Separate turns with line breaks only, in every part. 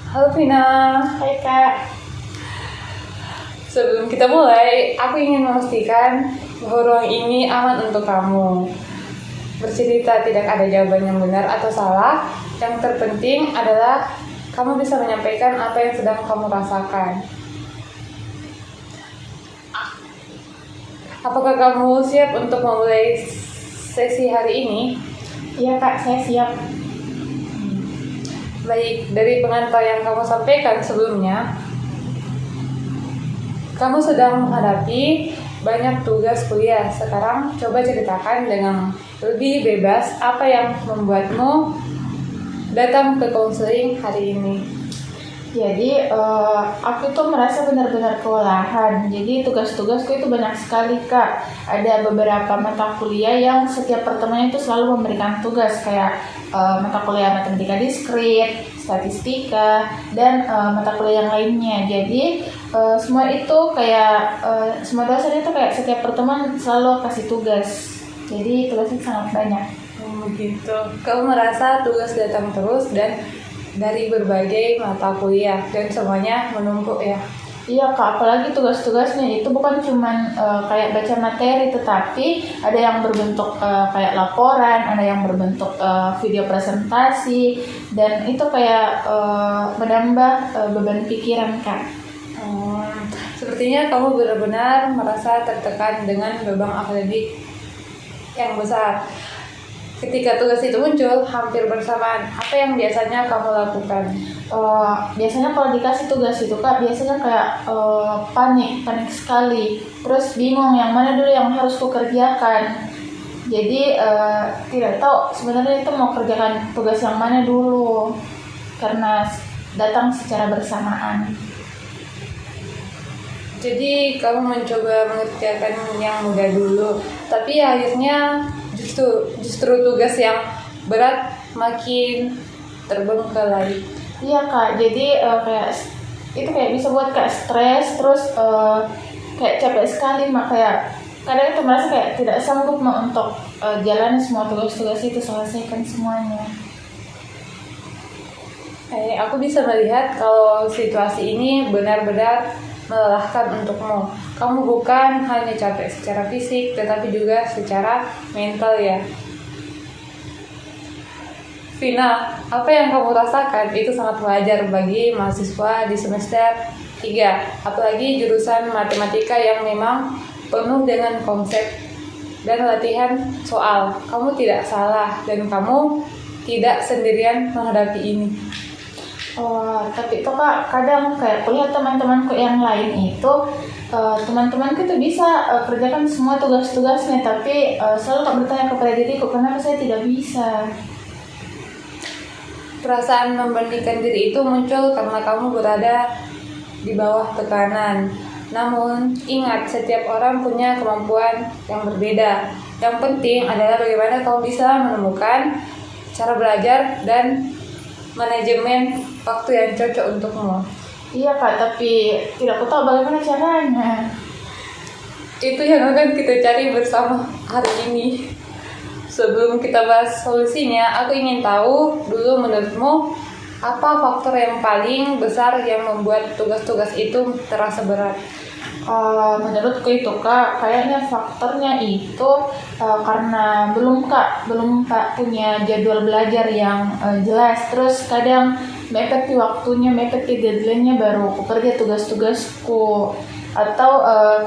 Halo Vina,
Hai Kak.
sebelum kita mulai, aku ingin memastikan bahwa ruang ini aman untuk kamu. Bercerita tidak ada jawaban yang benar atau salah. Yang terpenting adalah kamu bisa menyampaikan apa yang sedang kamu rasakan. Apakah kamu siap untuk memulai sesi hari ini?
Iya Kak, saya siap.
Baik, dari pengantar yang kamu sampaikan sebelumnya, kamu sedang menghadapi banyak tugas kuliah. Sekarang coba ceritakan dengan lebih bebas apa yang membuatmu datang ke konseling hari ini.
Jadi aku tuh merasa benar-benar kewalahan. Jadi tugas-tugasku itu banyak sekali Kak. Ada beberapa mata kuliah yang setiap pertemuannya itu selalu memberikan tugas kayak mata kuliah matematika diskrit, statistika, dan mata kuliah yang lainnya. Jadi semua itu kayak semua dosen itu kayak setiap pertemuan selalu kasih tugas. Jadi tugasnya sangat banyak.
Begitu. Kamu merasa tugas datang terus dan dari berbagai mata kuliah dan semuanya menumpuk ya.
Iya Kak, apalagi tugas-tugasnya itu bukan cuman kayak baca materi, tetapi ada yang berbentuk kayak laporan, ada yang berbentuk video presentasi, dan itu kayak menambah beban pikiran Kak.
Sepertinya kamu benar-benar merasa tertekan dengan beban akademik yang besar. Ketika tugas itu muncul hampir bersamaan, apa yang biasanya kamu lakukan?
Biasanya kalau dikasih tugas itu Kak, biasanya kayak panik sekali, terus bingung yang mana dulu yang harus kukerjakan. Jadi tidak tahu sebenarnya itu mau kerjakan tugas yang mana dulu karena datang secara bersamaan.
Jadi kamu mencoba mengerjakan yang mudah dulu, tapi akhirnya justru tugas yang berat makin terbengkalai.
Iya Kak, jadi kayak itu kayak bisa buat Kak stres, terus kayak capek sekali, kayak kadang itu merasa kayak tidak sanggup untuk jalani semua tugas-tugas itu, selesaikan semuanya.
Aku bisa melihat kalau situasi ini benar-benar melelahkan untukmu. Kamu bukan hanya capek secara fisik, tetapi juga secara mental ya. Vina, apa yang kamu rasakan itu sangat wajar bagi mahasiswa di semester 3, apalagi jurusan matematika yang memang penuh dengan konsep dan latihan soal. Kamu tidak salah dan kamu tidak sendirian menghadapi ini.
Tapi itu Kak, kadang kayak kulihat teman-temanku yang lain itu teman-temanku itu bisa kerjakan semua tugas-tugasnya, tapi selalu Kak bertanya kepada diriku, kenapa saya tidak bisa?
Perasaan membandingkan diri itu muncul karena kamu berada di bawah tekanan. Namun, ingat, setiap orang punya kemampuan yang berbeda. Yang penting adalah bagaimana kamu bisa menemukan cara belajar dan manajemen waktu yang cocok untukmu.
Iya Kak, tapi tidak tahu bagaimana caranya.
Itu yang akan kita cari bersama hari ini. Sebelum kita bahas solusinya, aku ingin tahu dulu menurutmu apa faktor yang paling besar yang membuat tugas-tugas itu terasa berat?
Menurutku itu Kak, kayaknya faktornya itu karena belum Kak punya jadwal belajar yang jelas, terus kadang mepet di waktunya, mepet di deadline-nya baru aku kerja tugas-tugasku, atau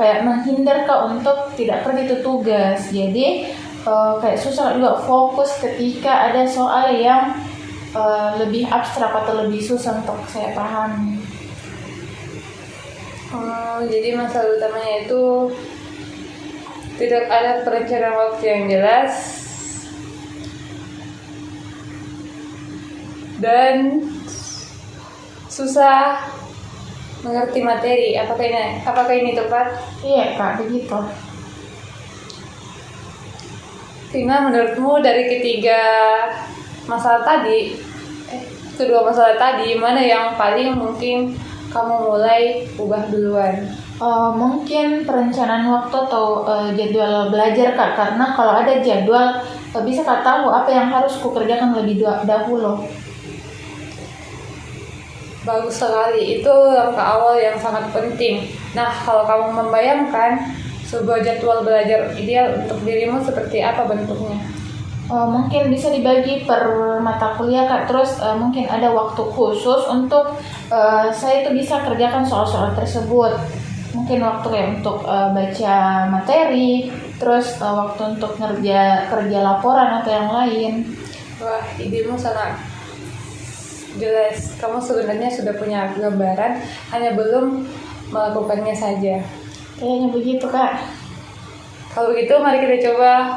kayak menghindar Kak untuk tidak kerja itu tugas. Jadi kayak susah juga fokus ketika ada soal yang lebih abstrak atau lebih susah untuk saya pahami.
Jadi masalah utamanya itu tidak ada perencanaan waktu yang jelas dan susah mengerti materi. Apakah ini tepat?
Iya Kak, begitu.
Tina, menurutmu dari kedua masalah tadi, mana yang paling mungkin kamu mulai ubah duluan?
Mungkin perencanaan waktu atau jadwal belajar Kak, karena kalau ada jadwal bisa Kak tahu apa yang harus kukerjakan lebih dahulu.
Bagus sekali, itu langkah awal yang sangat penting. Nah, kalau kamu membayangkan sebuah jadwal belajar ideal untuk dirimu seperti apa bentuknya?
Mungkin bisa dibagi per mata kuliah Kak, terus mungkin ada waktu khusus untuk saya itu bisa kerjakan soal-soal tersebut. Mungkin waktu kayak untuk baca materi, terus waktu untuk kerja laporan atau yang lain.
Wah, idemu sangat jelas. Kamu sebenarnya sudah punya gambaran, hanya belum melakukannya saja.
Kayaknya begitu Kak.
Kalau begitu, mari kita coba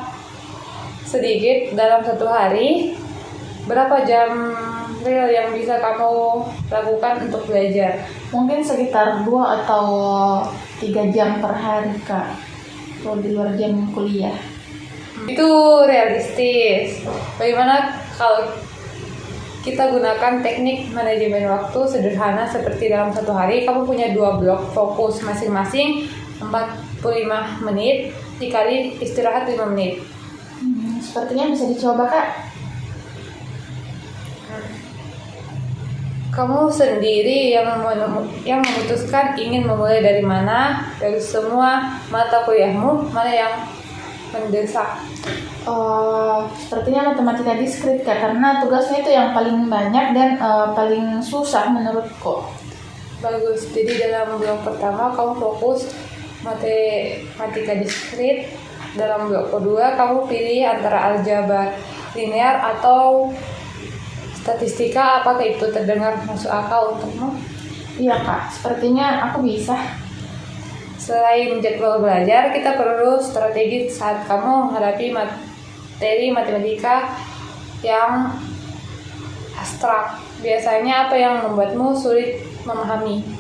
sedikit dalam satu hari. Berapa jam real yang bisa kamu lakukan untuk belajar?
Mungkin sekitar 2 atau 3 jam per hari Kak, kalau di luar jam kuliah.
Itu realistis. Bagaimana kalau kita gunakan teknik manajemen waktu sederhana seperti dalam satu hari kamu punya 2 blok fokus masing-masing 45 menit dikali istirahat 5 menit.
Sepertinya bisa dicoba Kak.
Kamu sendiri yang memutuskan ingin memulai dari mana, dari semua mata kuliahmu, mana yang mendesak?
Sepertinya matematika diskrit Kak, karena tugasnya itu yang paling banyak dan paling susah menurutku.
Bagus, jadi dalam blok pertama kamu fokus matematika diskrit, dalam blok kedua kamu pilih antara aljabar linear atau statistika. Apakah itu terdengar masuk akal untukmu?
Iya Kak, sepertinya aku bisa.
Selain jadwal belajar, kita perlu strategi saat kamu menghadapi materi matematika yang abstrak. Biasanya apa yang membuatmu sulit memahami?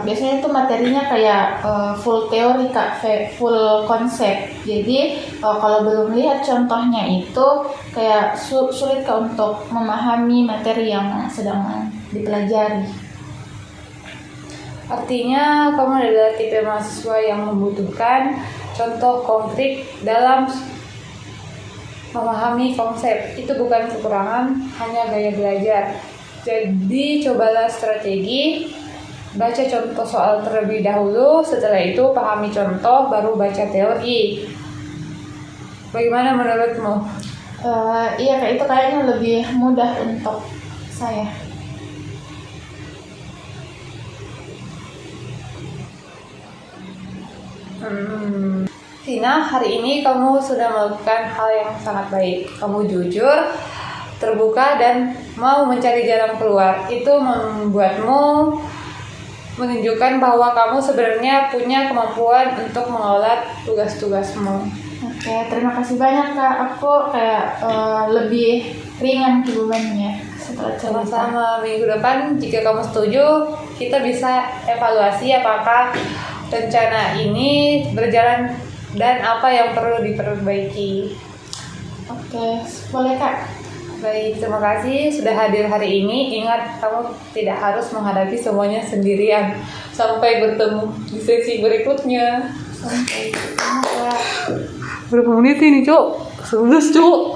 Biasanya itu materinya kayak full teori Kak, full konsep. Jadi kalau belum lihat contohnya itu kayak sulit Kak untuk memahami materi yang sedang dipelajari.
Artinya kamu adalah tipe mahasiswa yang membutuhkan contoh konkret dalam memahami konsep. Itu bukan kekurangan, hanya gaya belajar. Jadi cobalah strategi, baca contoh soal terlebih dahulu, setelah itu pahami contoh, baru baca teori. Bagaimana menurutmu?
Iya Kak, itu kayaknya lebih mudah untuk saya.
Tina, hari ini kamu sudah melakukan hal yang sangat baik. Kamu jujur, terbuka, dan mau mencari jalan keluar. Itu membuatmu menunjukkan bahwa kamu sebenarnya punya kemampuan untuk mengolah tugas-tugasmu.
Oke, terima kasih banyak Kak. Aku kayak lebih ringan bebannya setelah cerita.
Sama-sama. Minggu depan jika kamu setuju, kita bisa evaluasi apakah rencana ini berjalan dan apa yang perlu diperbaiki.
Oke, boleh Kak.
Baik, terima kasih sudah hadir hari ini. Ingat, kamu tidak harus menghadapi semuanya sendirian. Sampai bertemu di sesi berikutnya.
Sampai jumpa Kak.
Berapa menit ini, Cuk? 11, Cuk.